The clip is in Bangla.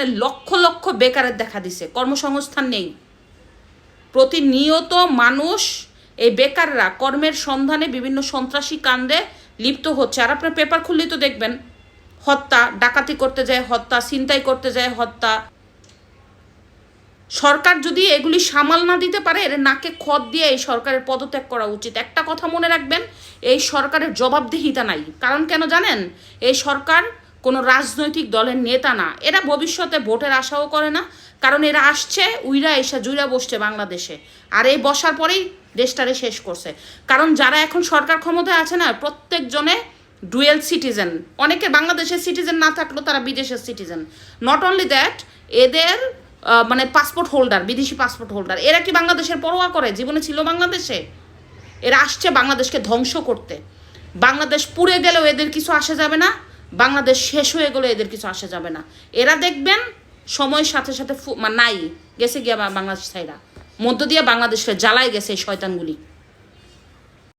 এখানে লক্ষ লক্ষ বেকারের দেখা দিছে, কর্মসংস্থান নেই। প্রতিনিয়ত মানুষ এই বেকাররা কর্মের সন্ধানে বিভিন্ন সন্ত্রাসী কাণ্ডে লিপ্ত হচ্ছে। আর আপনার পেপার খুললেই তো দেখবেন হত্যা, ডাকাতি করতে যায় হত্যা, ছিনতাই করতে যায় হত্যা। সরকার যদি এগুলি সামাল না দিতে পারে, এর নাকে খত দিয়ে এই সরকারের পদত্যাগ করা উচিত। একটা কথা মনে রাখবেন, এই সরকারের জবাবদিহিতা নাই। কারণ কেন জানেন? এই সরকার কোনো রাজনৈতিক দলের নেতা না, এরা ভবিষ্যতে ভোটের আশাও করে না। কারণ এরা আসছে উইরা এসে জুইরা বসছে বাংলাদেশে, আর এই বসার পরেই দেশটারে শেষ করছে। কারণ যারা এখন সরকার ক্ষমতায় আছে না, প্রত্যেকজনে ডুয়েল সিটিজেন। অনেকে বাংলাদেশের সিটিজেন না থাকলেও তারা বিদেশের সিটিজেন। নট অনলি দ্যাট, এদের মানে পাসপোর্ট হোল্ডার, বিদেশি পাসপোর্ট হোল্ডার। এরা কি বাংলাদেশের পরোয়া করে? জীবনে ছিল বাংলাদেশে? এরা আসছে বাংলাদেশকে ধ্বংস করতে। বাংলাদেশ পুড়ে গেলেও এদের কিছু আসে যাবে না, বাংলাদেশ শেষ হয়ে গেলেও এদের কিছু আসে যাবে না। এরা দেখবেন সময়ের সাথে সাথে নাই গেছে গিয়া বাংলাদেশ ছাইরা, মধ্য দিয়ে বাংলাদেশকে জ্বালায় গেছে এই শয়তানগুলি।